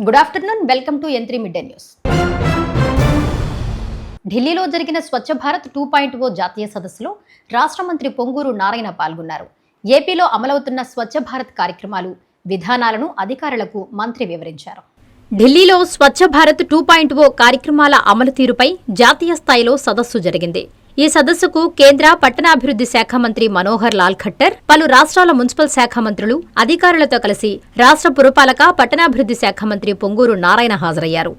Good afternoon, welcome to N3 mid day news. ఢిల్లీలో జరిగిన స్వచ్ఛ భారత్ 2.0 జాతీయ సదస్సులో రాష్ట్ర మంత్రి పొంగూరు నారాయణ పాల్గొన్నారు. ఏపీలో అమలవుతున్న స్వచ్ఛ భారత్ కార్యక్రమాలు, విధానాలను అధికారులకు మంత్రి వివరించారు. ఢిల్లీలో స్వచ్ఛ భారత్ 2.0 కార్యక్రమాల అమలు తీరుపై జాతీయ స్థాయిలో సదస్సు జరిగింది. ఈ సదస్సుకు కేంద్ర పట్టణాభివృద్ధి శాఖ మంత్రి మనోహర్ లాల్ ఖట్టర్, పలు రాష్ట్రాల మున్సిపల్ శాఖ మంత్రులు, అధికారులతో కలిసి రాష్ట్ర పురపాలక పట్టణాభివృద్ధి శాఖ మంత్రి పొంగూరు నారాయణ హాజరయ్యారు.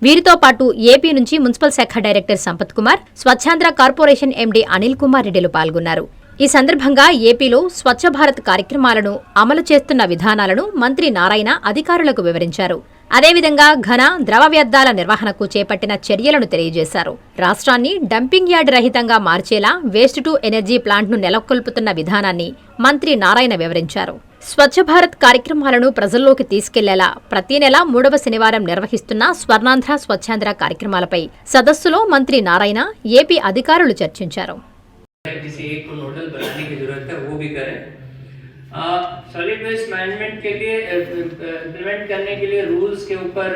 వీరితో పాటు ఏపీ నుంచి మున్సిపల్ శాఖ director Sampath Kumar, Swachhandhra corporation MD Anil Kumar రెడ్డిలు పాల్గొన్నారు. ఈ సందర్భంగా ఏపీలో స్వచ్ఛ భారత్ కార్యక్రమాలను అమలు చేస్తున్న విధానాలను మంత్రి నారాయణ అధికారులకు వివరించారు. అదేవిధంగా ఘన, ద్రవ వ్యర్థాల నిర్వహణకు చేపట్టిన చర్యలను తెలియజేశారు. రాష్ట్రాన్ని డంపింగ్ యార్డ్ రహితంగా మార్చేలా వేస్ట్ టు ఎనర్జీ ప్లాంట్ను నెలకొల్పుతున్న విధానాన్ని మంత్రి నారాయణ వివరించారు. స్వచ్ఛ భారత్ కార్యక్రమాలను ప్రజల్లోకి తీసుకెళ్లేలా ప్రతి నెల 3వ శనివారం నిర్వహిస్తున్న స్వర్ణాంధ్ర స్వచ్ఛాంధ్ర కార్యక్రమాలపై సదస్సులో మంత్రి నారాయణ, ఏపీ అధికారులు చర్చించారు. सॉलिड वेस्ट मैनेजमेंट के लिए इम्प्लीमेंट करने के लिए रूल्स के ऊपर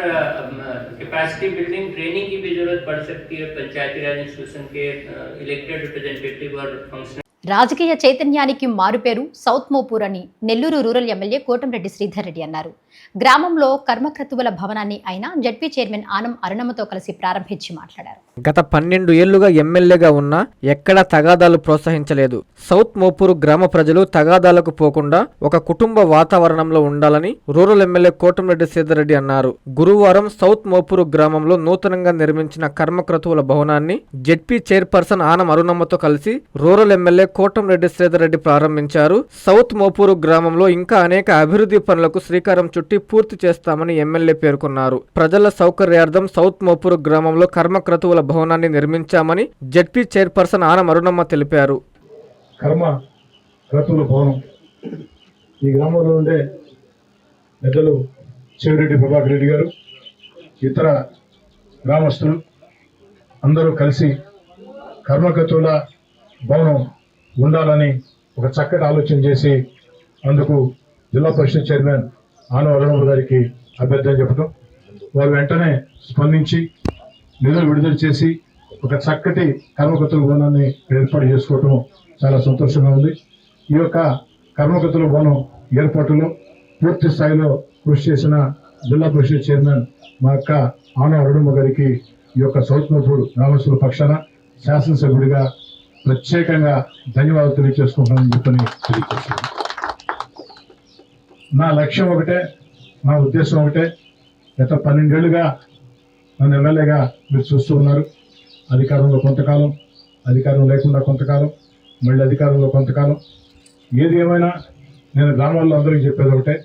कैपेसिटी बिल्डिंग ट्रेनिंग की भी जरूरत पड़ सकती है. पंचायती राज इंस्टीट्यूशन के इलेक्टेड रिप्रेजेंटेटिव और फंक्शनल రాజకీయ చైతన్యానికి మారుపేరు సౌత్ మోపూర్ అని నెల్లూరు రూరల్ ఎమ్మెల్యే కోటంరెడ్డి శ్రీధర్ రెడ్డి అన్నారు. గ్రామంలో కర్మక్రతువుల భవనాన్ని ఆయన జడ్పీ చైర్మన్ ఆనం అరుణమ్మతో కలిసి ప్రారంభించి మాట్లాడారు. గత 12 ఏళ్లుగా ఎమ్మెల్యేగా ఉన్నా ఎక్కడా తగాదాలు ప్రోత్సహించలేదు. సౌత్ మోపూరు గ్రామ ప్రజలు తగాదాలకు పోకుండా ఒక కుటుంబ వాతావరణంలో ఉండాలని రూరల్ ఎమ్మెల్యే కోటంరెడ్డి శ్రీధర్ రెడ్డి అన్నారు. గురువారం సౌత్ మోపూరు గ్రామంలో నూతనంగా నిర్మించిన కర్మక్రతువుల భవనాన్ని జడ్పీ చైర్పర్సన్ ఆనం అరుణమ్మతో కలిసి రూరల్ ఎమ్మెల్యే కోటంరెడ్డి శ్రీధర్ రెడ్డి ప్రారంభించారు. సౌత్ మోపూరు గ్రామంలో ఇంకా అనేక అభివృద్ధి పనులకు శ్రీకారం చుట్టి పూర్తి చేస్తామని ఎమ్మెల్యే పేర్కొన్నారు. ప్రజల సౌకర్యార్థం సౌత్ మోపూరు గ్రామంలో కర్మక్రతువుల భవనాన్ని నిర్మించామని జడ్పీ చైర్పర్సన్ ఆనం అరుణమ్మ తెలిపారు. కర్మక్రతువుల భవనం ఈ గ్రామంలో ఉండే పెద్దలు చెవిరెడ్డి ప్రభాకర్ రెడ్డి గారు, ఇతర గ్రామస్తులు అందరూ కలిసి కర్మక్రతువుల భవనం ఉండాలని ఒక చక్కటి ఆలోచన చేసి అందుకు జిల్లా పరిషత్ చైర్మన్ ఆనం అరుణమ్మ గారికి అభ్యర్థన చెప్పడం, వారు వెంటనే స్పందించి నిధులు విడుదల చేసి ఒక చక్కటి కర్మకర్తల భవనాన్ని ఏర్పాటు చేసుకోవటం చాలా సంతోషంగా ఉంది. ఈ యొక్క కర్మకర్తల భవనం ఏర్పాటులో పూర్తి స్థాయిలో కృషి చేసిన జిల్లా పరిషత్ చైర్మన్ మా అక్క ఆనం అరుణమ్మ గారికి ఈ యొక్క సౌత్ మోపూర్ గ్రామస్తుల పక్షాన శాసనసభ్యుడిగా ప్రత్యేకంగా ధన్యవాదాలు తెలియజేసుకుంటానని చెప్పని తెలియజేస్తున్నాను. నా లక్ష్యం ఒకటే, నా ఉద్దేశం ఒకటే. గత 12 ఏళ్లుగా నన్ను ఎమ్మెల్యేగా మీరు చూస్తూ ఉన్నారు. అధికారంలో కొంతకాలం, అధికారం లేకుండా కొంతకాలం, మళ్ళీ అధికారంలో కొంతకాలం. ఏది ఏమైనా నేను గ్రామాల్లో అందరికీ చెప్పేది ఒకటే,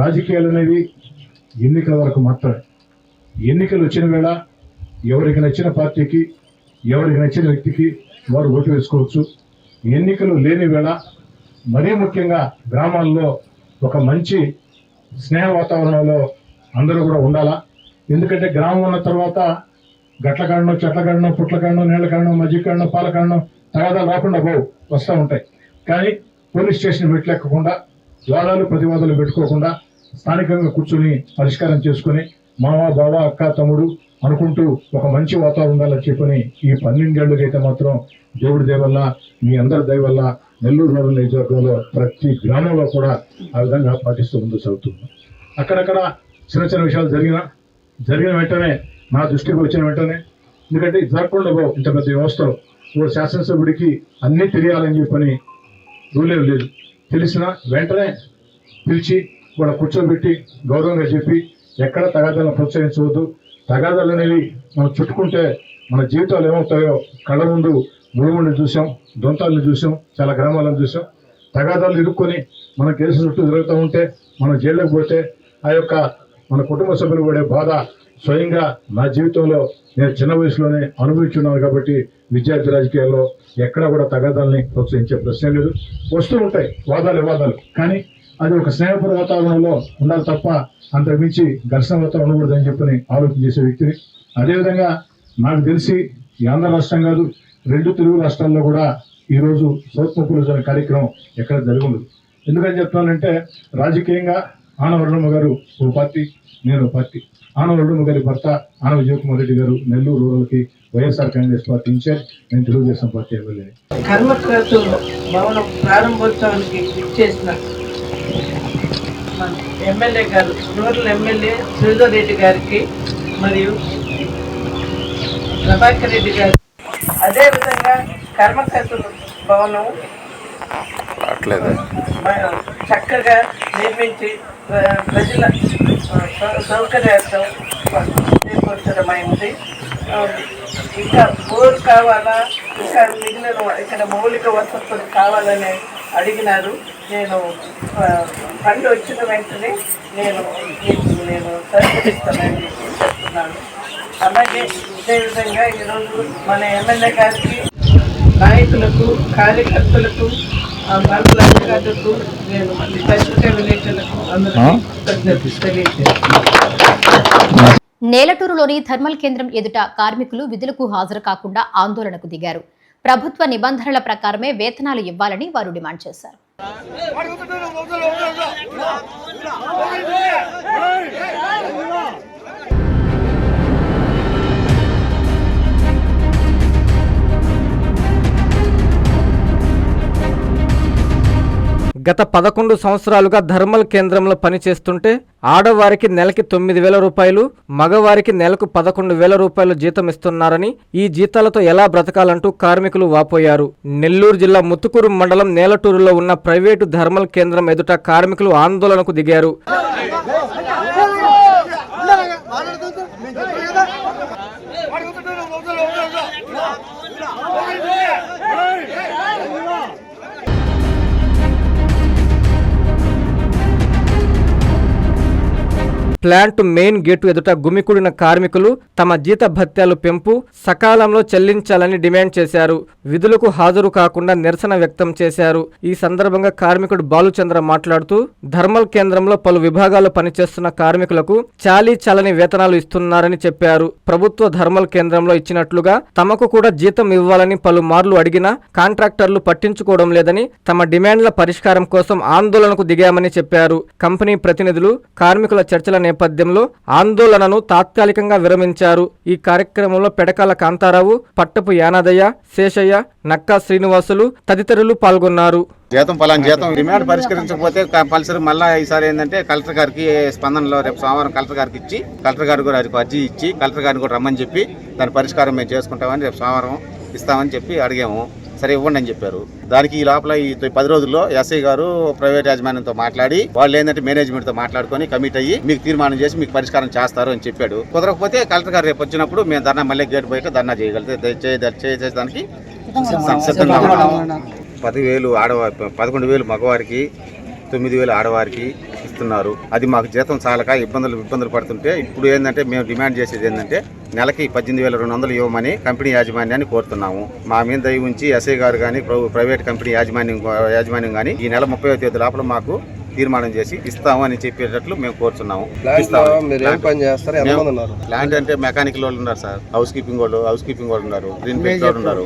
రాజకీయాలు అనేవి ఎన్నికల వరకు మాత్రమే. ఎన్నికలు వచ్చిన వేళ ఎవరికి నచ్చిన పార్టీకి, ఎవరికి నచ్చిన వ్యక్తికి వారు ఓటు వేసుకోవచ్చు. ఎన్నికలు లేని వేళ మరీ ముఖ్యంగా గ్రామాల్లో ఒక మంచి స్నేహ వాతావరణంలో అందరూ కూడా ఉండాలా. ఎందుకంటే గ్రామం ఉన్న తర్వాత గట్ల కాడనో, చెట్ల కాడనో, పుట్ల కాడనో, నీళ్ల కాడనో, మజ్జిగ కాడనో, పాల కాడనో తగాదాలు రాకుండా వస్తూ ఉంటాయి. కానీ పోలీస్ స్టేషన్ పెట్టలేకుండా, వాదాలు ప్రతివాదాలు పెట్టుకోకుండా స్థానికంగా కూర్చొని పరిష్కారం చేసుకుని మామ, బావ, అక్క, తమ్ముడు అనుకుంటూ ఒక మంచి వాతావరణం ఉండాలని చెప్పని ఈ 12 ఏళ్ళకైతే మాత్రం దేవుడి దయవల్ల, మీ అందరి దయవల్ల నెల్లూరు రూరల్ నియోజకవర్గంలో ప్రతి గ్రామంలో కూడా ఆ విధంగా పాటిస్తూ ముందు సాగుతున్నాం. అక్కడక్కడ చిన్న చిన్న విషయాలు జరిగిన వెంటనే నా దృష్టికి వచ్చిన వెంటనే, ఎందుకంటే జరగకుండా ఇంత పెద్ద వ్యవస్థలో ఓ శాసనసభ్యుడికి అన్నీ తెలియాలని చెప్పని రూలే లేదు. తెలిసిన వెంటనే పిలిచి కూడా కూర్చోబెట్టి గౌరవంగా చెప్పి ఎక్కడ తగాదాలను ప్రోత్సహించవద్దు. తగాదాలు అనేవి మనం చుట్టుకుంటే మన జీవితాలు ఏమవుతాయో కళ్ళ ముందు మురుగుని చూసాం, దొంతాలను చూసాం, చాలా గ్రామాలను చూసాం. తగాదాలు ఇరుక్కొని మన కేసు చుట్టూ జరుగుతూ ఉంటే మనం జైల్లోకి పోతే ఆ యొక్క మన కుటుంబ సభ్యులు పడే బాధ స్వయంగా నా జీవితంలో నేను చిన్న వయసులోనే అనుభవించున్నాను. కాబట్టి విద్యార్థి రాజకీయాల్లో ఎక్కడా కూడా తగాదాలని ప్రోత్సహించే ప్రశ్నే లేదు. వస్తూ ఉంటాయి వాదాలు, కానీ అది ఒక స్నేహపూర్వ వాతావరణంలో ఉండాలి తప్ప అంతకుమించి ఘర్షణ వాతావరణం ఉండకూడదని చెప్పని ఆలోచన చేసే వ్యక్తిని. అదేవిధంగా నాకు తెలిసి ఈ ఆంధ్ర రాష్ట్రం కాదు, 2 తెలుగు రాష్ట్రాల్లో కూడా ఈరోజు సౌత్ మోపూర్ కార్యక్రమం ఎక్కడ జరిగి ఉండదు. ఎందుకని చెప్తున్నానంటే రాజకీయంగా ఆనవరమ్మ గారు ఓ పార్టీ, నేను ఓ పార్టీ. ఆనవరమ్మ గారి భర్త ఆన విజయకుమార్ రెడ్డి గారు నెల్లూరు రూరల్కి వైఎస్ఆర్ కాంగ్రెస్ పార్టీ ఇన్ఛార్జ్, నేను తెలుగుదేశం పార్టీ ఎమ్మెల్యే. కర్మక్రాతు భవనం ప్రారంభోత్సవానికి ఇచ్చేసిన మన ఎమ్మెల్యే గారు, రూరల్ ఎమ్మెల్యే శ్రీధర్ రెడ్డి గారికి మరియు ప్రభాకర్ రెడ్డి గారు, అదేవిధంగా కర్మక్రాతు భవనం చక్కగా నిర్మించి ప్రజల సౌకర్యార్థం ఏర్పరచడమైంది. ఇంకా బోర్ కావాలా, ఇంకా మిగిలిన ఇక్కడ మౌలిక వసతులు కావాలని అడిగినారు. నేను ఫండ్ వచ్చిన వెంటనే నేను సహకరిస్తానని చెప్తున్నాను. అలాగే అదేవిధంగా ఈరోజు మన ఎమ్మెల్యే గారికి, నాయకులకు, కార్యకర్తలకు, మండల అధికారులకు, నేను మళ్ళీ పత్రికా విలేకరులకు అందరికీ తెలియజేస్తాను. నేలటూరులోని థర్మల్ కేంద్రం ఎదుట కార్మికులు విధులకు హాజరు కాకుండా ఆందోళనకు దిగారు. ప్రభుత్వ నిబంధనల ప్రకారమే వేతనాలు ఇవ్వాలని వారు డిమాండ్ చేశారు. గత 11 సంవత్సరాలుగా థర్మల్ కేంద్రంలో పనిచేస్తుంటే ఆడవారికి నెలకి 9,000 రూపాయలు, మగవారికి నెలకు 11,000 రూపాయలు జీతం ఇస్తున్నారని, ఈ జీతాలతో ఎలా బ్రతకాలంటూ కార్మికులు వాపోయారు. నెల్లూరు జిల్లా ముత్తుకూరు మండలం నేలటూరులో ఉన్న ప్రైవేటు థర్మల్ కేంద్రం ఎదుట కార్మికులు ఆందోళనకు దిగారు. ప్లాంట్ మెయిన్ గేటు ఎదుట గుమికూడిన కార్మికులు తమ జీత భత్యాలు పెంపు సకాలంలో చెల్లించాలని డిమాండ్ చేశారు. విధులకు హాజరు కాకుండా నిరసన వ్యక్తం చేశారు. ఈ సందర్భంగా కార్మికుడు బాలుచంద్ర మాట్లాడుతూ, థర్మల్ కేంద్రంలో పలు విభాగాలు పనిచేస్తున్న కార్మికులకు చాలీ చాలని వేతనాలు ఇస్తున్నారని చెప్పారు. ప్రభుత్వ థర్మల్ కేంద్రంలో ఇచ్చినట్లుగా తమకు కూడా జీతం ఇవ్వాలని పలుమార్లు అడిగినా కాంట్రాక్టర్లు పట్టించుకోవడం లేదని, తమ డిమాండ్ల పరిష్కారం కోసం ఆందోళనకు దిగామని చెప్పారు. కంపెనీ ప్రతినిధులు కార్మికుల చర్చల నేపథ్యంలో ఆందోళనను తాత్కాలికంగా విరమించారు. ఈ కార్యక్రమంలో పెడకాల కాంతారావు, పట్టపు యానాదయ్య, శేషయ్య, నక్కా శ్రీనివాసులు తదితరులు పాల్గొన్నారు. పలానా జీతం డిమాండ్ పరిష్కరించకపోతే కంపల్సరీ మళ్ళీ ఈసారి ఏంటంటే కలెక్టర్ గారికి స్పందనలో రేపు సోమవారం కలెక్టర్ గారికి ఇచ్చి, కలెక్టర్ గారికి కూడా అర్జీ ఇచ్చి, కలెక్టర్ గారిని కూడా రమ్మని చెప్పి దాని పరిష్కారం మేము చేసుకుంటామని రేపు సోమవారం ఇస్తామని చెప్పి అడిగాము. సరే ఇవ్వండి అని చెప్పారు. దానికి ఈ లోపల ఈ 10 రోజుల్లో ఎస్ఐ గారు ప్రైవేట్ యాజమాన్యంతో మాట్లాడి, వాళ్ళు ఏంటంటే మేనేజ్మెంట్తో మాట్లాడుకొని కమిట్ అయ్యి మీకు తీర్మానం చేసి మీకు పరిష్కారం చేస్తారు అని చెప్పాడు. కుదరకపోతే కలెక్టర్ గారు రేపు వచ్చినప్పుడు మేము ధర్నా మళ్ళీ గేట్ బయట ధర్నా చేయగలిగితే చేసేదానికి సిద్ధంగా ఉన్నాం. 10,000 11,000 మగవారికి, 9,000 ఆడవారికి ఇస్తున్నారు. అది మాకు జీతం చాలక ఇబ్బందులు పడుతుంటే ఇప్పుడు ఏంటంటే మేము డిమాండ్ చేసేది ఏంటంటే నెలకి 18,200 ఇవ్వమని కంపెనీ యాజమాన్యాన్ని కోరుతున్నాము. మా మీద దయ ఉంచి ఎస్ఐ గారు కానీ, ప్రైవేట్ కంపెనీ యాజమాన్యం కానీ ఈ నెల 30వ తేదీ లోపల మాకు తీర్మానం చేసి ఇస్తాము అని చెప్పేటట్లు మేము కోరుతున్నాము. ప్లాంట్ అంటే మెకానికల్ వాళ్ళు ఉన్నారు సార్, హౌస్ కీపింగ్ వాళ్ళు ఉన్నారు, గ్రీన్ బెల్ట్ వాళ్ళు ఉన్నారు.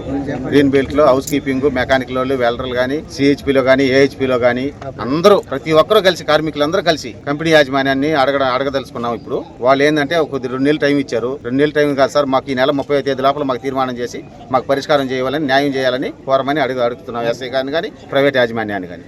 గ్రీన్ బెల్ట్ లో హౌస్ కీపింగ్, మెకానికల్ వాళ్ళు, వెల్డర్లు కానీ, సిహెచ్పిలో కానీ, ఏహెచ్పిలో కానీ అందరూ ప్రతి ఒక్కరూ కలిసి, కార్మికులందరూ కలిసి కంపెనీ యాజమాన్యాన్ని అడగదలుచుకున్నాం. ఇప్పుడు వాళ్ళు ఏంటంటే ఒక 2 నెలలు టైం ఇచ్చారు. 2 నెలలు టైం కాదు సార్, మాకు ఈ నెల 30వ తేదీ లోపల మాకు తీర్మానం చేసి మాకు పరిష్కారం చేయాలని, న్యాయం చేయాలని కోరమని అడుగుతున్నాం ఎస్ఐ గారిని కానీ, ప్రైవేట్ యాజమాన్యాన్ని కానీ.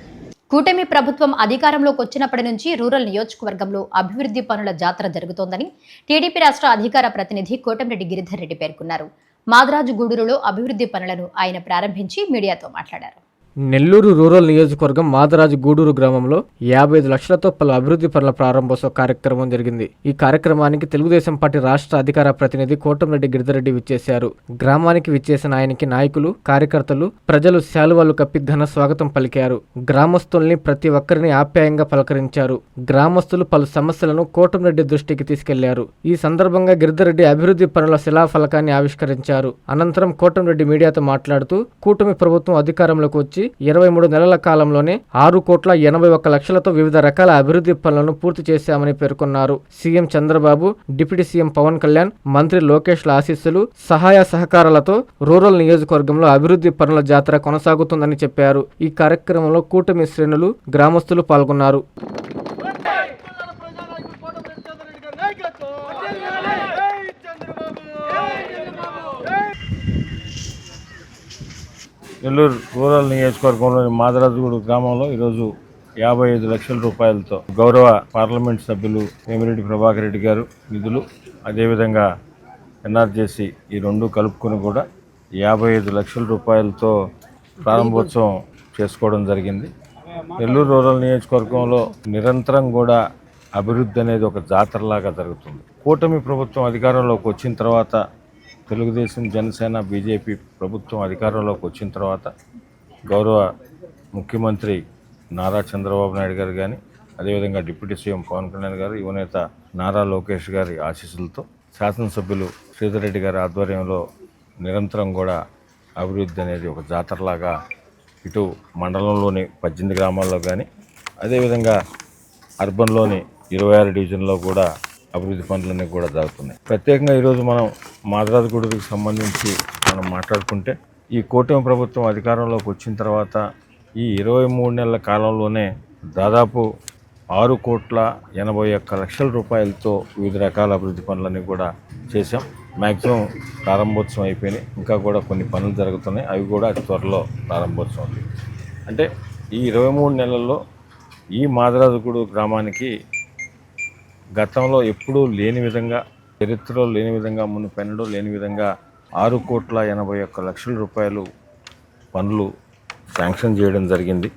కూటమి ప్రభుత్వం అధికారంలోకి వచ్చినప్పటి నుంచి రూరల్ నియోజకవర్గంలో అభివృద్ధి పనుల జాతర జరుగుతోందని టీడీపీ రాష్ట్ర అధికార ప్రతినిధి కోటంరెడ్డి గిరిధర్ రెడ్డి పేర్కొన్నారు. మాదరాజుగూడూరులో అభివృద్ధి పనులను ఆయన ప్రారంభించి మీడియాతో మాట్లాడారు. నెల్లూరు రూరల్ నియోజకవర్గం మాదరాజు గూడూరు గ్రామంలో 55 లక్షలతో పలు అభివృద్ధి పనుల ప్రారంభోత్సవ కార్యక్రమం జరిగింది. ఈ కార్యక్రమానికి తెలుగుదేశం పార్టీ రాష్ట్ర అధికార ప్రతినిధి కోటంరెడ్డి గిరిధరెడ్డి విచ్చేశారు. గ్రామానికి విచ్చేసిన ఆయనకి నాయకులు, కార్యకర్తలు, ప్రజలు శాలువాలు కప్పి ఘన స్వాగతం పలికారు. గ్రామస్తుల్ని ప్రతి ఒక్కరిని ఆప్యాయంగా పలకరించారు. గ్రామస్తులు పలు సమస్యలను కోటంరెడ్డి దృష్టికి తీసుకెళ్లారు. ఈ సందర్భంగా గిరిధరెడ్డి అభివృద్ధి పనుల శిలాఫలకాన్ని ఆవిష్కరించారు. అనంతరం కోటంరెడ్డి మీడియాతో మాట్లాడుతూ, కూటమి ప్రభుత్వం అధికారంలోకి వచ్చి 23 నెలల కాలంలోనే 6,81,00,000తో వివిధ రకాల అభివృద్ధి పనులను పూర్తి చేశామని పేర్కొన్నారు. CM Chandrababu, deputy CM Pawan Kalyan, మంత్రి లోకేష్ల ఆశీస్సులు, సహాయ సహకారాలతో రూరల్ నియోజకవర్గంలో అభివృద్ధి పనుల జాతర కొనసాగుతుందని చెప్పారు. ఈ కార్యక్రమంలో కూటమి శ్రేణులు, గ్రామస్తులు పాల్గొన్నారు. నెల్లూరు రూరల్ నియోజకవర్గంలోని మాదరాజుగూడు గ్రామంలో ఈరోజు 55 లక్షల రూపాయలతో గౌరవ పార్లమెంట్ సభ్యులు వేమిరెడ్డి ప్రభాకర్ రెడ్డి గారు నిధులు, అదేవిధంగా ఎన్ఆర్జేసీ ఈ రెండు కలుపుకొని కూడా 55 లక్షల రూపాయలతో ప్రారంభోత్సవం చేసుకోవడం జరిగింది. నెల్లూరు రూరల్ నియోజకవర్గంలో నిరంతరం కూడా అభివృద్ధి అనేది ఒక జాతరలాగా జరుగుతుంది. కూటమి ప్రభుత్వం అధికారంలోకి వచ్చిన తర్వాత, తెలుగుదేశం, జనసేన, బీజేపీ ప్రభుత్వం అధికారంలోకి వచ్చిన తర్వాత గౌరవ ముఖ్యమంత్రి నారా చంద్రబాబు నాయుడు గారు కానీ, అదేవిధంగా డిప్యూటీ సీఎం పవన్ కళ్యాణ్ గారు, యువనేత నారా లోకేష్ గారి ఆశీస్సులతో, శాసనసభ్యులు శ్రీధర్ రెడ్డి గారి ఆధ్వర్యంలో నిరంతరం కూడా అభివృద్ధి అనేది ఒక జాతరలాగా ఇటు మండలంలోని 18 గ్రామాల్లో కానీ, అదేవిధంగా అర్బన్లోని 26 డివిజన్లో కూడా అభివృద్ధి పనులన్నీ కూడా జరుగుతున్నాయి. ప్రత్యేకంగా ఈరోజు మనం మాదరాజుగూడకి సంబంధించి మనం మాట్లాడుకుంటే, ఈ కూటమి ప్రభుత్వం అధికారంలోకి వచ్చిన తర్వాత ఈ 23 నెలల కాలంలోనే దాదాపు 6,81,00,000 రూపాయలతో వివిధ రకాల అభివృద్ధి పనులన్నీ కూడా చేశాం. మ్యాక్సిమం ప్రారంభోత్సవం అయిపోయినాయి, ఇంకా కూడా కొన్ని పనులు జరుగుతున్నాయి, అవి కూడా అతి త్వరలో ప్రారంభోత్సవం అవుతాయి. అంటే ఈ 23 నెలల్లో ఈ మాదరాజుగూడు గ్రామానికి గతంలో ఎప్పుడూ లేని విధంగా, చరిత్రలో లేని విధంగా, మునుపెన్నడూ లేని విధంగా 6,81,00,000 రూపాయలు పనులు శాంక్షన్ చేయడం జరిగింది.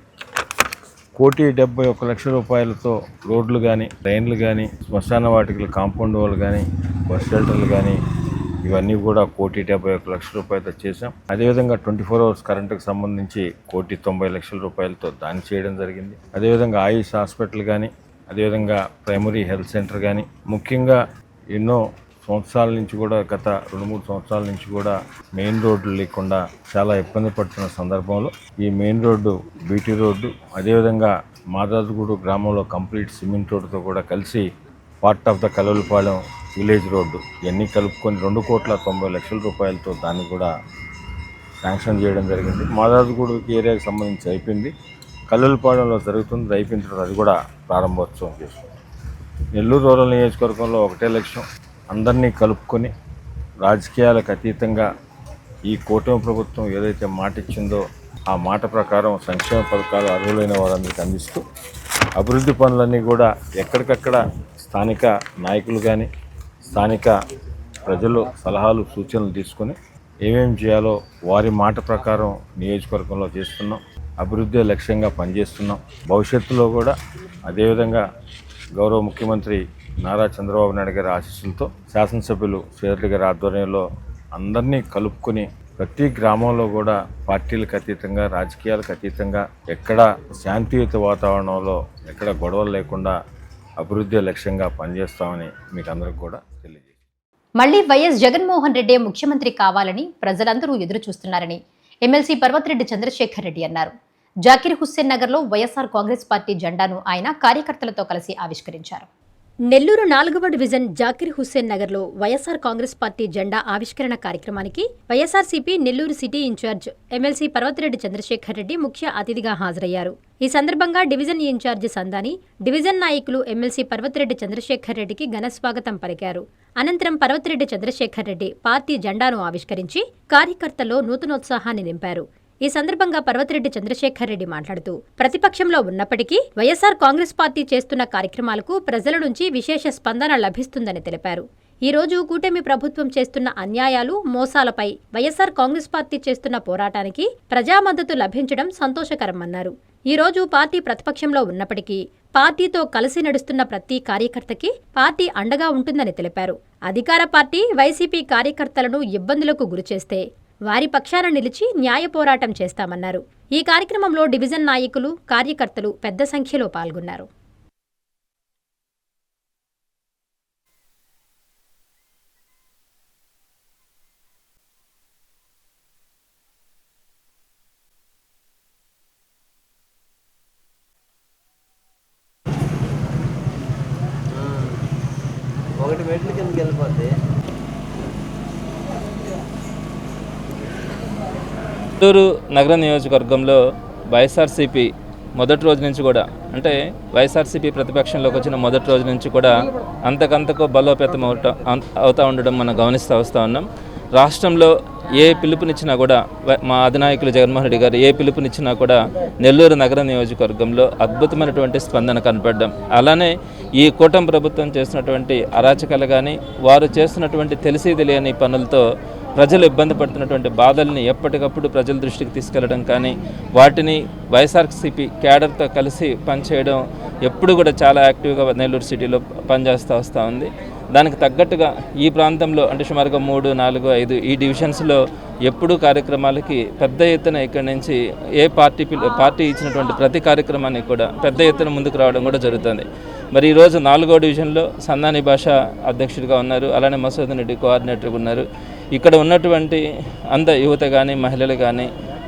1,71,00,000 రూపాయలతో రోడ్లు కానీ, ట్రైన్లు కానీ, శ్మశాన వాటికలు కాంపౌండ్ వాళ్ళు కానీ, బస్ షెల్టర్లు కానీ, ఇవన్నీ కూడా 1,71,00,000 రూపాయలతో చేశాం. అదేవిధంగా 24 అవర్స్ కరెంటుకు సంబంధించి 1,90,00,000 రూపాయలతో దాన్ని చేయడం జరిగింది. అదేవిధంగా ఆయుష్ హాస్పిటల్ కానీ, అదేవిధంగా ప్రైమరీ హెల్త్ సెంటర్ కానీ, ముఖ్యంగా ఎన్నో సంవత్సరాల నుంచి కూడా, గత 2-3 సంవత్సరాల నుంచి కూడా మెయిన్ రోడ్లు లేకుండా చాలా ఇబ్బంది పడుతున్న సందర్భంలో ఈ మెయిన్ రోడ్డు, బీటీ రోడ్డు, అదేవిధంగా మాదరాజుగూడు గ్రామంలో కంప్లీట్ సిమెంట్ రోడ్డుతో కూడా కలిసి part of the Kalavalapalem village road ఇవన్నీ కలుపుకొని 2,90,00,000 రూపాయలతో దాన్ని కూడా శాంక్షన్ చేయడం జరిగింది. మాదరాజుగూడు ఏరియాకి సంబంధించి అయిపోయింది, కల్లలపాలెంలో జరుగుతుంది, అయిపోయిన తర్వాత అది కూడా ప్రారంభోత్సవం చేస్తుంది. నెల్లూరు రూరల్ నియోజకవర్గంలో ఒకటే లక్ష్యం, అందరినీ కలుపుకొని రాజకీయాలకు అతీతంగా ఈ కూటమి ప్రభుత్వం ఏదైతే మాట ఇచ్చిందో ఆ మాట ప్రకారం సంక్షేమ పథకాలు అర్హులైన వారందరికీ అందిస్తూ అభివృద్ధి పనులన్నీ కూడా ఎక్కడికక్కడ స్థానిక నాయకులు కానీ, స్థానిక ప్రజలు సలహాలు, సూచనలు తీసుకొని ఏమేమి చేయాలో వారి మాట ప్రకారం నియోజకవర్గంలో చేస్తున్నాం. అభివృద్ధి లక్ష్యంగా పనిచేస్తున్నాం. భవిష్యత్తులో కూడా అదేవిధంగా గౌరవ ముఖ్యమంత్రి నారా చంద్రబాబు నాయుడు గారి ఆశీస్సులతో, శాసనసభ్యులు శ్రీధర్ గారి ఆధ్వర్యంలో అందరినీ కలుపుకొని ప్రతి గ్రామంలో కూడా పార్టీలకు అతీతంగా, రాజకీయాలకు అతీతంగా ఎక్కడ శాంతియుత వాతావరణంలో ఎక్కడ గొడవలు లేకుండా అభివృద్ధి లక్ష్యంగా పనిచేస్తామని మీకు అందరికీ కూడా తెలియజేస్తాం. మళ్లీ వైఎస్ జగన్మోహన్ రెడ్డి ముఖ్యమంత్రి కావాలని ప్రజలందరూ ఎదురు చూస్తున్నారని ఎమ్మెల్సీ పర్వతిరెడ్డి చంద్రశేఖర్ రెడ్డి అన్నారు. జాకీర్ హుస్సేన్ నగర్లో వైఎస్ఆర్ కాంగ్రెస్ పార్టీ జెండాను ఆయన కార్యకర్తలతో కలిసి ఆవిష్కరించారు. నెల్లూరు 4వ డివిజన్ జాకీర్ హుస్సేన్ నగర్లో వైఎస్ఆర్ కాంగ్రెస్ పార్టీ జెండా ఆవిష్కరణ కార్యక్రమానికి YSRCP Nellore city incharge MLC Parvathireddy Chandrasekhar Reddy ముఖ్య అతిథిగా హాజరయ్యారు. ఈ సందర్భంగా డివిజన్ ఇన్ఛార్జ్ సందాని, డివిజన్ నాయకులు ఎమ్మెల్సీ పర్వతిరెడ్డి చంద్రశేఖర్ రెడ్డికి ఘనస్వాగతం పలికారు. అనంతరం పర్వతిరెడ్డి చంద్రశేఖర్ రెడ్డి పార్టీ జెండాను ఆవిష్కరించి కార్యకర్తల్లో నూతనోత్సాహాన్ని నింపారు. ఈ సందర్భంగా పర్వతిరెడ్డి చంద్రశేఖర్ రెడ్డి మాట్లాడుతూ, ప్రతిపక్షంలో ఉన్నప్పటికీ వైఎస్ఆర్ కాంగ్రెస్ పార్టీ చేస్తున్న కార్యక్రమాలకు ప్రజల నుంచి విశేష స్పందన లభిస్తుందని తెలిపారు. ఈ రోజు కూటమి ప్రభుత్వం చేస్తున్న అన్యాయాలు, మోసాలపై వైఎస్ఆర్ కాంగ్రెస్ పార్టీ చేస్తున్న పోరాటానికి ప్రజా మద్దతు లభించడం సంతోషకరమన్నారు. ఈ రోజు పార్టీ ప్రతిపక్షంలో ఉన్నప్పటికీ పార్టీతో కలిసి నడుస్తున్న ప్రతి కార్యకర్తకి పార్టీ అండగా ఉంటుందని తెలిపారు. అధికార పార్టీ వైసీపీ కార్యకర్తలను ఇబ్బందులకు గురిచేస్తే వారి పక్షాన నిలిచి న్యాయ పోరాటం చేస్తామన్నారు. ఈ కార్యక్రమంలో డివిజన్ నాయకులు, కార్యకర్తలు పెద్ద సంఖ్యలో పాల్గొన్నారు. ఒకటి మెట్ల కిందకి వెళ్ళిపోతే చిత్తూరు నగర నియోజకవర్గంలో వైఎస్ఆర్సీపీ మొదటి రోజు నుంచి కూడా, అంటే వైఎస్ఆర్సీపీ ప్రతిపక్షంలోకి వచ్చిన మొదటి రోజు నుంచి కూడా అంతకంతకు బలోపేతం అవుతూ ఉండడం మనం గమనిస్తూ వస్తూ ఉన్నాం. రాష్ట్రంలో ఏ పిలుపునిచ్చినా కూడా మా అధినాయకులు జగన్మోహన్ రెడ్డి గారు ఏ పిలుపునిచ్చినా కూడా నెల్లూరు నగర నియోజకవర్గంలో అద్భుతమైనటువంటి స్పందన కనపడడం, అలానే ఈ కూటమి ప్రభుత్వం చేస్తున్నటువంటి అరాచకాలు కానీ వారు చేస్తున్నటువంటి తెలిసి తెలియని పనులతో ప్రజలు ఇబ్బంది పడుతున్నటువంటి బాధల్ని ఎప్పటికప్పుడు ప్రజల దృష్టికి తీసుకెళ్లడం కానీ వాటిని వైఎస్ఆర్సీపీ క్యాడర్తో కలిసి పనిచేయడం ఎప్పుడు కూడా చాలా యాక్టివ్గా నెల్లూరు సిటీలో పనిచేస్తూ వస్తూ ఉంది. దానికి తగ్గట్టుగా ఈ ప్రాంతంలో అంటే సుమారుగా 3, 4, 5 ఈ డివిజన్స్లో ఎప్పుడూ కార్యక్రమాలకి పెద్ద ఎత్తున ఇక్కడి నుంచి ఏ పార్టీ ఇచ్చినటువంటి ప్రతి కార్యక్రమానికి కూడా పెద్ద ఎత్తున ముందుకు రావడం కూడా జరుగుతుంది. మరి ఈరోజు 4వ డివిజన్లో సందాని భాష అధ్యక్షుడిగా ఉన్నారు, అలానే మసూదన్ రెడ్డి కోఆర్డినేటర్గా ఉన్నారు. ఇక్కడ ఉన్నటువంటి యువత కానీ మహిళలు కానీ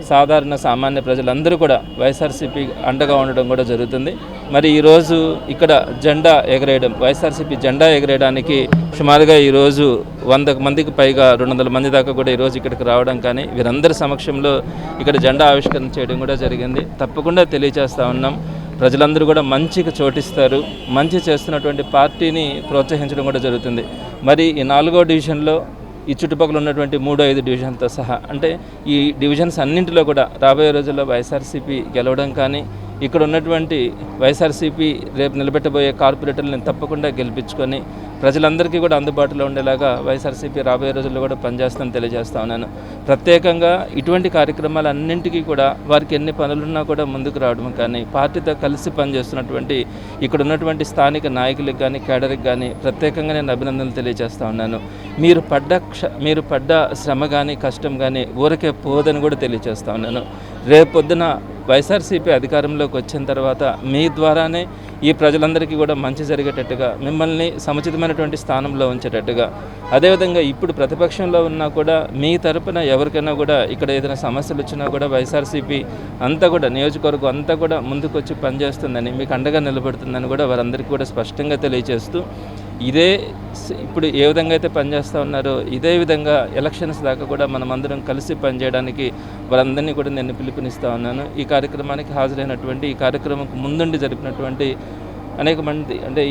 సాధారణ సామాన్య ప్రజలందరూ కూడా వైఎస్ఆర్సీపీ అండగా ఉండడం కూడా జరుగుతుంది. మరి ఈరోజు ఇక్కడ జెండా ఎగరేయడం, వైఎస్ఆర్సీపీ జెండా ఎగరేయడానికి సుమారుగా ఈరోజు 100 మందికి పైగా 200 మంది దాకా కూడా ఈరోజు ఇక్కడికి రావడం కానీ వీరందరి సమక్షంలో ఇక్కడ జెండా ఆవిష్కరణ చేయడం కూడా జరిగింది. తప్పకుండా తెలియజేస్తూ ఉన్నాం, ప్రజలందరూ కూడా మంచికి చోటిస్తారు, మంచి చేస్తున్నటువంటి పార్టీని ప్రోత్సహించడం కూడా జరుగుతుంది. మరి ఈ 4వ డివిజన్లో ఈ చుట్టుపక్కల ఉన్నటువంటి 3, 5 డివిజన్తో సహా అంటే ఈ డివిజన్స్ అన్నింటిలో కూడా రాబోయే రోజుల్లో వైఎస్ఆర్సీపీ గెలవడం కానీ ఇక్కడ ఉన్నటువంటి వైఎస్ఆర్సీపీ రేపు నిలబెట్టబోయే కార్పొరేటర్లను తప్పకుండా గెలిపించుకొని ప్రజలందరికీ కూడా అందుబాటులో ఉండేలాగా వైఎస్ఆర్సీపీ రాబోయే రోజుల్లో కూడా పనిచేస్తానని తెలియజేస్తా ఉన్నాను. ప్రత్యేకంగా ఇటువంటి కార్యక్రమాలన్నింటికీ కూడా వారికి ఎన్ని పనులున్నా కూడా ముందుకు రావడం కానీ పార్టీతో కలిసి పనిచేస్తున్నటువంటి ఇక్కడ ఉన్నటువంటి స్థానిక నాయకులకు కానీ కేడర్కి కానీ ప్రత్యేకంగా నేను అభినందనలు తెలియజేస్తా ఉన్నాను. మీరు పడ్డ శ్రమ కానీ కష్టం కానీ ఊరికే పోదని కూడా తెలియజేస్తా ఉన్నాను. రేపొద్దున వైఎస్ఆర్సీపీ అధికారంలోకి వచ్చిన తర్వాత మీ ద్వారానే ఈ ప్రజలందరికీ కూడా మంచి జరిగేటట్టుగా మిమ్మల్ని సముచితమైనటువంటి స్థానంలో ఉంచేటట్టుగా, అదేవిధంగా ఇప్పుడు ప్రతిపక్షంలో ఉన్నా కూడా మీ తరపున ఎవరికైనా కూడా ఇక్కడ ఏదైనా సమస్యలు వచ్చినా కూడా వైఎస్ఆర్సీపీ అంతా కూడా నియోజకవర్గం అంతా కూడా ముందుకొచ్చి పనిచేస్తుందని మీకు అండగా నిలబడుతుందని కూడా వారందరికీ కూడా స్పష్టంగా తెలియజేస్తూ ఇప్పుడు ఏ విధంగా అయితే పనిచేస్తూ ఉన్నారో ఇదే విధంగా ఎలక్షన్స్ దాకా కూడా మనం అందరం కలిసి పనిచేయడానికి వారందరినీ కూడా నేను పిలుపునిస్తూ ఉన్నాను. ఈ కార్యక్రమానికి హాజరైనటువంటి ఈ కార్యక్రమంకు ముందుండి జరిపినటువంటి అనేక మంది అంటే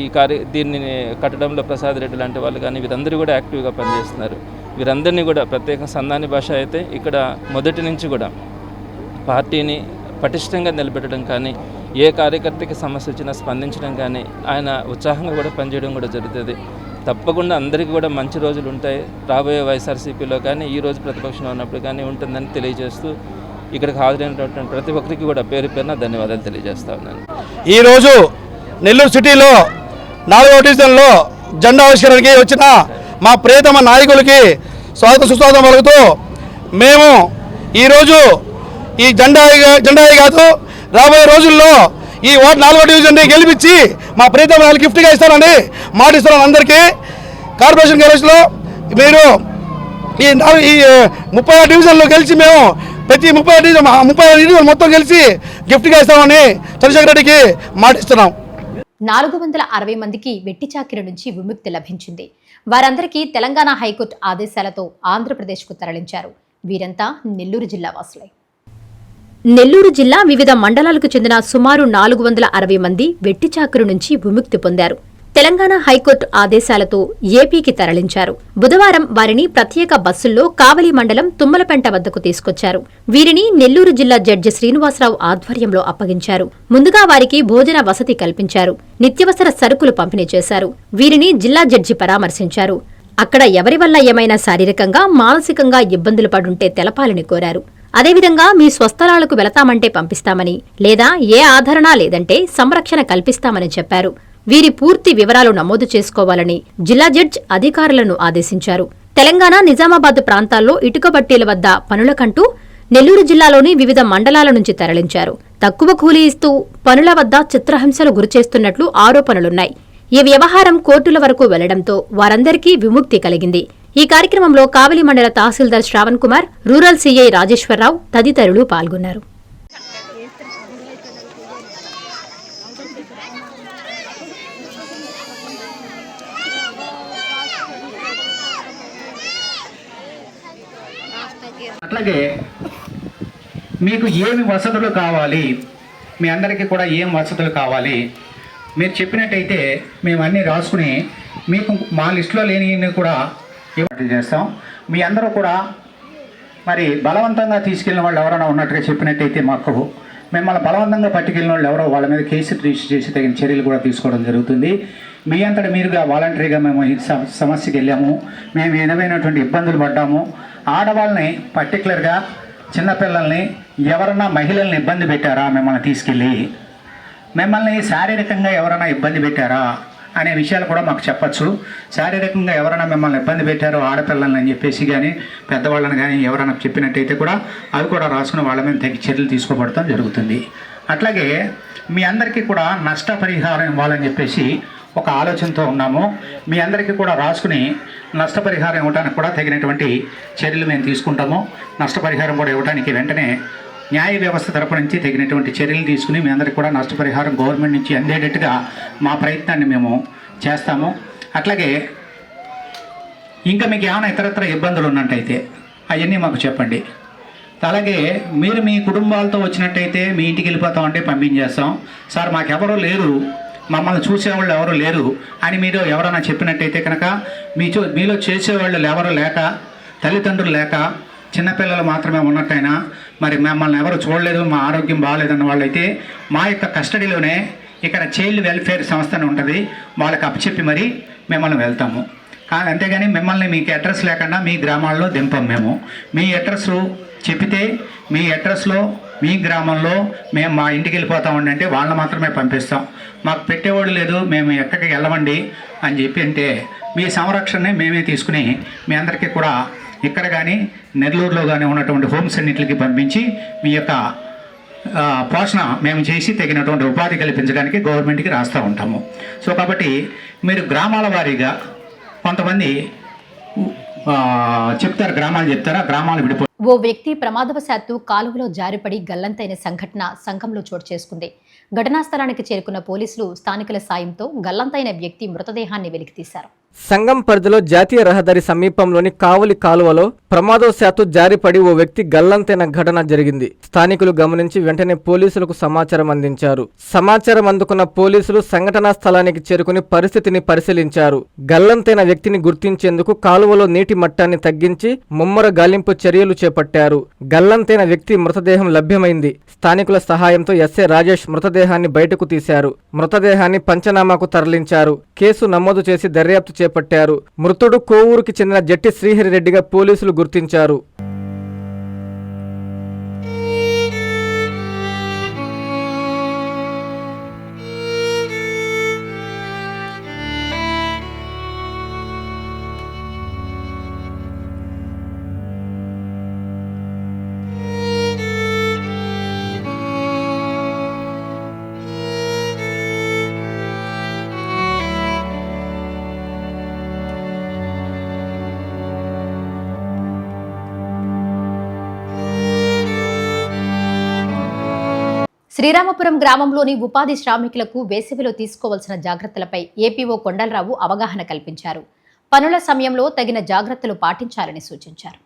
దీన్ని కట్టడంలో ప్రసాద్ రెడ్డి లాంటి వాళ్ళు కానీ వీరందరూ కూడా యాక్టివ్గా పనిచేస్తున్నారు. వీరందరినీ కూడా ప్రత్యేకంగా సందాని భాష అయితే ఇక్కడ మొదటి నుంచి కూడా పార్టీని పటిష్టంగా నిలబెట్టడం కానీ ఏ కార్యకర్తకి సమస్య వచ్చినా స్పందించడం కానీ ఆయన ఉత్సాహంగా కూడా పనిచేయడం కూడా జరుగుతుంది. తప్పకుండా అందరికీ కూడా మంచి రోజులు ఉంటాయి రాబోయే వైఎస్ఆర్సీపీలో కానీ ఈ రోజు ప్రతిపక్షంలో ఉన్నప్పుడు కానీ ఉంటుందని తెలియజేస్తూ ఇక్కడికి హాజరైనటువంటి ప్రతి ఒక్కరికి కూడా పేరు పేరున ధన్యవాదాలు తెలియజేస్తా ఉన్నాను. ఈరోజు నెల్లూరు సిటీలో 4వ డివిజన్లో జెండా ఆవిష్కరణకి వచ్చిన మా ప్రియతమ నాయకులకి సుస్వాగతం పలుకుతూ మేము ఈరోజు ఈ జెండా కాదు రాబోయే రోజుల్లో ఈ 4వ డివిజన్ని గెలిపించి మా ప్రీతం నాయకులు గిఫ్ట్గా ఇస్తానని మాటిస్తున్నాను అందరికీ. కార్పొరేషన్ గ్యారేజ్లో మీరు ఈ 30 డివిజన్లో గెలిచి మేము ప్రతి 30 డివిజన్ మొత్తం గెలిచి గిఫ్ట్గా ఇస్తామని చంద్రశేఖర్ రెడ్డికి మాటిస్తున్నాం. 460 మందికి వెట్టి చాకిరి నుంచి విముక్తి లభించింది. వారందరికీ తెలంగాణ హైకోర్టు ఆదేశాలతో ఆంధ్రప్రదేశ్కు తరలించారు. వీరంతా నెల్లూరు జిల్లా వాసులే. నెల్లూరు జిల్లా వివిధ మండలాలకు చెందిన సుమారు 460 మంది వెట్టి చాకిరి నుంచి విముక్తి పొందారు. తెలంగాణ హైకోర్టు ఆదేశాలతో ఏపీకి తరలించారు. బుధవారం వారిని ప్రత్యేక బస్సుల్లో కావలి మండలం తుమ్మలపెంట వద్దకు తీసుకొచ్చారు. వీరిని నెల్లూరు జిల్లా జడ్జి శ్రీనివాసరావు ఆధ్వర్యంలో అప్పగించారు. ముందుగా వారికి భోజన వసతి కల్పించారు. నిత్యవసర సరుకులు పంపిణీ చేశారు. వీరిని జిల్లా జడ్జి పరామర్శించారు. అక్కడ ఎవరి వల్ల ఏమైనా శారీరకంగా మానసికంగా ఇబ్బందులు పడుంటే తెలపాలని కోరారు. అదేవిధంగా మీ స్వస్థలాలకు వెళతామంటే పంపిస్తామని, లేదా ఏ ఆదరణ లేదంటే సంరక్షణ కల్పిస్తామని చెప్పారు. వీరి పూర్తి వివరాలు నమోదు చేసుకోవాలని జిల్లా జడ్జి అధికారులను ఆదేశించారు. తెలంగాణ నిజామాబాద్ ప్రాంతాల్లో ఇటుక బట్టీల వద్ద పనులకంటూ నెల్లూరు జిల్లాలోని వివిధ మండలాల నుంచి తరలించారు. తక్కువ కూలీ ఇస్తూ పనుల వద్ద చిత్రహింసలు గురిచేస్తున్నట్లు ఆరోపణలున్నాయి. ఈ వ్యవహారం కోర్టుల వరకు వెళ్లడంతో వారందరికీ విముక్తి కలిగింది. ఈ కార్యక్రమంలో కావలి మండల తహసీల్దార్ శ్రావణ్ కుమార్, రూరల్ సీఐ రాజేశ్వరరావు తదితరులు పాల్గొన్నారు. అట్లాగే మీకు ఏమి వసతులు కావాలి, మీ అందరికీ కూడా ఏం వసతులు కావాలి మీరు చెప్పినట్టయితే మేము అన్నీ రాసుకుని మీకు మా లిస్టులో లేని కూడా చేస్తాం. మీ అందరూ కూడా మరి బలవంతంగా తీసుకెళ్ళిన వాళ్ళు ఎవరైనా ఉన్నట్టుగా చెప్పినట్టయితే మాకు మిమ్మల్ని బలవంతంగా పట్టుకెళ్ళిన వాళ్ళు ఎవరో వాళ్ళ మీద కేసు రిజిస్టర్ చేసి తగిన చర్యలు కూడా తీసుకోవడం జరుగుతుంది. మీ అంతటా మీరుగా వాలంటరీగా మేము ఈ సమస్యకి వెళ్ళాము, మేము ఏదైనటువంటి ఇబ్బందులు పడ్డాము. ఆడవాళ్ళని పర్టికులర్గా చిన్నపిల్లల్ని ఎవరన్నా మహిళల్ని ఇబ్బంది పెట్టారా, మిమ్మల్ని తీసుకెళ్ళి మిమ్మల్ని శారీరకంగా ఎవరైనా ఇబ్బంది పెట్టారా అనే విషయాలు కూడా మాకు చెప్పచ్చు. శారీరకంగా ఎవరైనా మిమ్మల్ని ఇబ్బంది పెట్టారో ఆడపిల్లల్ని అని చెప్పేసి కానీ పెద్దవాళ్ళని కానీ ఎవరైనా చెప్పినట్టయితే కూడా అవి కూడా రాసుకుని వాళ్ళ మీద తగిన చర్యలు తీసుకోబడటం జరుగుతుంది. అట్లాగే మీ అందరికీ కూడా నష్టపరిహారం ఇవ్వాలని చెప్పేసి ఒక ఆలోచనతో ఉన్నాము. మీ అందరికీ కూడా రాసుకుని నష్టపరిహారం ఇవ్వడానికి కూడా తగినటువంటి చర్యలు మేము తీసుకుంటాము. నష్టపరిహారం కూడా ఇవ్వడానికి వెంటనే న్యాయ వ్యవస్థ తరపు నుంచి తగినటువంటి చర్యలు తీసుకుని మీ అందరికీ కూడా నష్టపరిహారం గవర్నమెంట్ నుంచి అందేటట్టుగా మా ప్రయత్నాన్ని మేము చేస్తాము. అట్లాగే ఇంకా మీకు ఏమైనా ఇతరత్ర ఇబ్బందులు ఉన్నట్టయితే అవన్నీ మాకు చెప్పండి. అలాగే మీరు మీ కుటుంబాలతో వచ్చినట్టయితే మీ ఇంటికి వెళ్ళిపోతామంటే పంపించేస్తాం. సార్ మాకెవరూ లేరు, మమ్మల్ని చూసేవాళ్ళు ఎవరు లేరు అని మీరు ఎవరైనా చెప్పినట్టయితే కనుక మీలో చేసేవాళ్ళు ఎవరు లేక, తల్లిదండ్రులు లేక, చిన్నపిల్లలు మాత్రమే ఉన్నట్టయినా మరి మమ్మల్ని ఎవరు చూడలేదు, మా ఆరోగ్యం బాగాలేదన్న వాళ్ళైతే మా యొక్క కస్టడీలోనే ఇక్కడ చైల్డ్ వెల్ఫేర్ సంస్థ అని ఉంటుంది, వాళ్ళకి అప్పచెప్పి మరి మిమ్మల్ని వెళ్తాము. అంతేగాని మిమ్మల్ని మీకు అడ్రస్ లేకుండా మీ గ్రామాల్లో దింపం. మేము మీ అడ్రస్ చెప్పితే మీ అడ్రస్లో మీ గ్రామంలో మేము మా ఇంటికి వెళ్ళిపోతామండి అంటే వాళ్ళని మాత్రమే పంపిస్తాం. మాకు పెట్టేవాడు లేదు, మేము ఎక్కడికి వెళ్ళమండి అని చెప్పి అంటే మీ సంరక్షణని మేమే తీసుకుని మీ అందరికీ కూడా ఇక్కడ కానీ నెల్లూరులో కానీ ఉన్నటువంటి హోమ్స్ అన్నింటికి పంపించి మీ యొక్క పోషణ మేము చేసి తగినటువంటి ఉపాధి కల్పించడానికి గవర్నమెంట్కి రాస్తూ ఉంటాము. సో కాబట్టి మీరు గ్రామాల వారీగా కొంతమంది చెప్తారు, గ్రామాలు చెప్తారా, గ్రామాలు విడిపో. ఓ వ్యక్తి ప్రమాదవశాత్తు కాలువలో జారిపడి గల్లంతైన సంఘటన సంఘంలో చోటు చేసుకుంది. ఘటనా స్థలానికి చేరుకున్న పోలీసులు స్థానికుల సాయంతో గల్లంతైన వ్యక్తి మృతదేహాన్ని వెలికితీశారు. సంగం పరిధిలో జాతీయ రహదారి సమీపంలోని కావలి కాలువలో ప్రమాదవశాత్తు జారిపడి ఓ వ్యక్తి గల్లంతైన ఘటన జరిగింది. స్థానికులు గమనించి వెంటనే పోలీసులకు సమాచారం అందించారు. సమాచారం అందుకున్న పోలీసులు సంఘటనా స్థలానికి చేరుకుని పరిస్థితిని పరిశీలించారు. గల్లంతైన వ్యక్తిని గుర్తించేందుకు కాలువలో నీటి మట్టాన్ని తగ్గించి ముమ్మర గాలింపు చర్యలు చేపట్టారు. గల్లంతైన వ్యక్తి మృతదేహం లభ్యమైంది. స్థానికుల సహాయంతో ఎస్ఐ రాజేష్ మృతదేహాన్ని బయటకు తీశారు. మృతదేహాన్ని పంచనామాకు తరలించారు. కేసు నమోదు చేసి దర్యాప్తు చేపట్టారు. మృతుడు కోవూరుకి చెందిన జట్టి శ్రీహరిరెడ్డిగా పోలీసులు గుర్తించారు. శ్రీరామపురం గ్రామంలోని ఉపాధి శ్రామికులకు వేసవిలో తీసుకోవాల్సిన జాగ్రత్తలపై ఏపీఓ కొండలరావు అవగాహన కల్పించారు. పనుల సమయంలో తగిన జాగ్రత్తలు పాటించాలని సూచించారు.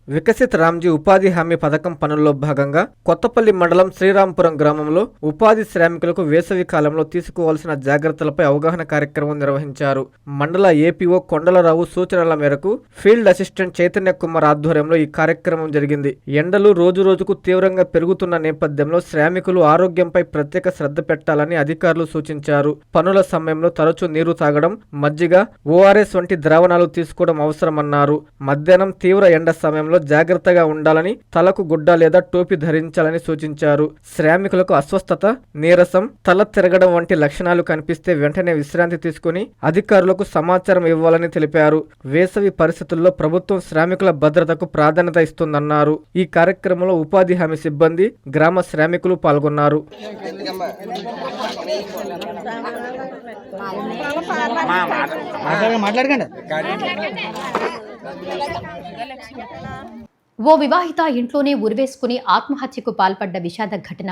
వికసిత్ రామ్జీ ఉపాధి హామీ పథకం పనుల్లో భాగంగా కొత్తపల్లి మండలం శ్రీరాంపురం గ్రామంలో ఉపాధి శ్రామికులకు వేసవి కాలంలో తీసుకోవాల్సిన జాగ్రత్తలపై అవగాహన కార్యక్రమం నిర్వహించారు. మండల ఏపీఓ కొండలరావు సూచనల మేరకు ఫీల్డ్ అసిస్టెంట్ చైతన్య కుమార్ ఆధ్వర్యంలో ఈ కార్యక్రమం జరిగింది. ఎండలు రోజురోజుకు తీవ్రంగా పెరుగుతున్న నేపథ్యంలో శ్రామికులు ఆరోగ్యంపై ప్రత్యేక శ్రద్ధ పెట్టాలని అధికారులు సూచించారు. పనుల సమయంలో తరచూ నీరు తాగడం, మజ్జిగ, ఓఆర్ఎస్ వంటి ద్రావణాలు తీసుకోవడం అవసరమన్నారు. మధ్యాహ్నం తీవ్ర ఎండ సమయంలో జాగ్రత్తగా ఉండాలని, తలకు గుడ్డ లేదా టోపీ ధరించాలని సూచించారు. శ్రామికులకు అస్వస్థత, నీరసం, తల తిరగడం వంటి లక్షణాలు కనిపిస్తే వెంటనే విశ్రాంతి తీసుకుని అధికారులకు సమాచారం ఇవ్వాలని తెలిపారు. వేసవి పరిస్థితుల్లో ప్రభుత్వం శ్రామికుల భద్రతకు ప్రాధాన్యత ఇస్తుందన్నారు. ఈ కార్యక్రమంలో ఉపాధి హామీ సిబ్బంది, గ్రామ శ్రామికులు పాల్గొన్నారు. ఓ వివాహిత ఇంట్లోనే ఉరివేసుకుని ఆత్మహత్యకు పాల్పడ్డ విషాద ఘటన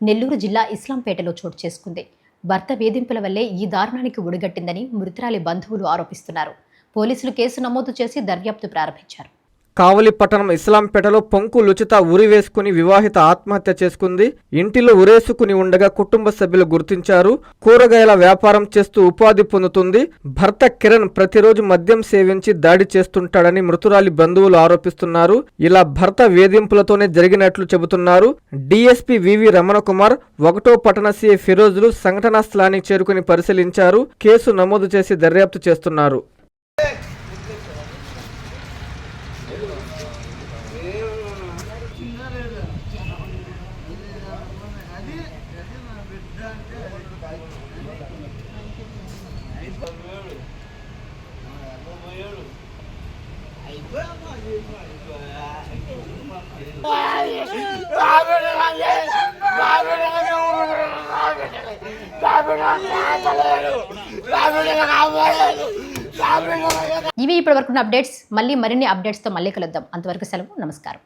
నెల్లూరు జిల్లా ఇస్లాంపేటలో చోటు చేసుకుంది. భర్త వేధింపుల వల్లే ఈ దారుణానికి ఒడిగట్టిందని మృతురాలి బంధువులు ఆరోపిస్తున్నారు. పోలీసులు కేసు నమోదు చేసి దర్యాప్తు ప్రారంభించారు. కావలి పట్టణం ఇస్లాంపేటలో పొంకు లుచిత ఉరి వేసుకుని వివాహిత ఆత్మహత్య చేసుకుంది. ఇంటిలో ఉరేసుకుని ఉండగా కుటుంబ సభ్యులు గుర్తించారు. కూరగాయల వ్యాపారం చేస్తూ ఉపాధి పొందుతుంది. భర్త కిరణ్ ప్రతిరోజు మద్యం సేవించి దాడి చేస్తుంటాడని మృతురాలి బంధువులు ఆరోపిస్తున్నారు. ఇలా భర్త వేధింపులతోనే జరిగినట్లు చెబుతున్నారు. డీఎస్పీ వివి రమణకుమార్, 1వ పట్టణ సీఐ ఫిరోజులు సంఘటనా స్థలానికి చేరుకుని పరిశీలించారు. కేసు నమోదు చేసి దర్యాప్తు చేస్తున్నారు. ఇవి ఇప్పటివరకు అప్డేట్స్. మళ్ళీ మరిన్ని అప్డేట్స్తో మళ్ళీ కలుద్దాం. అంతవరకు సెలవు. నమస్కారం.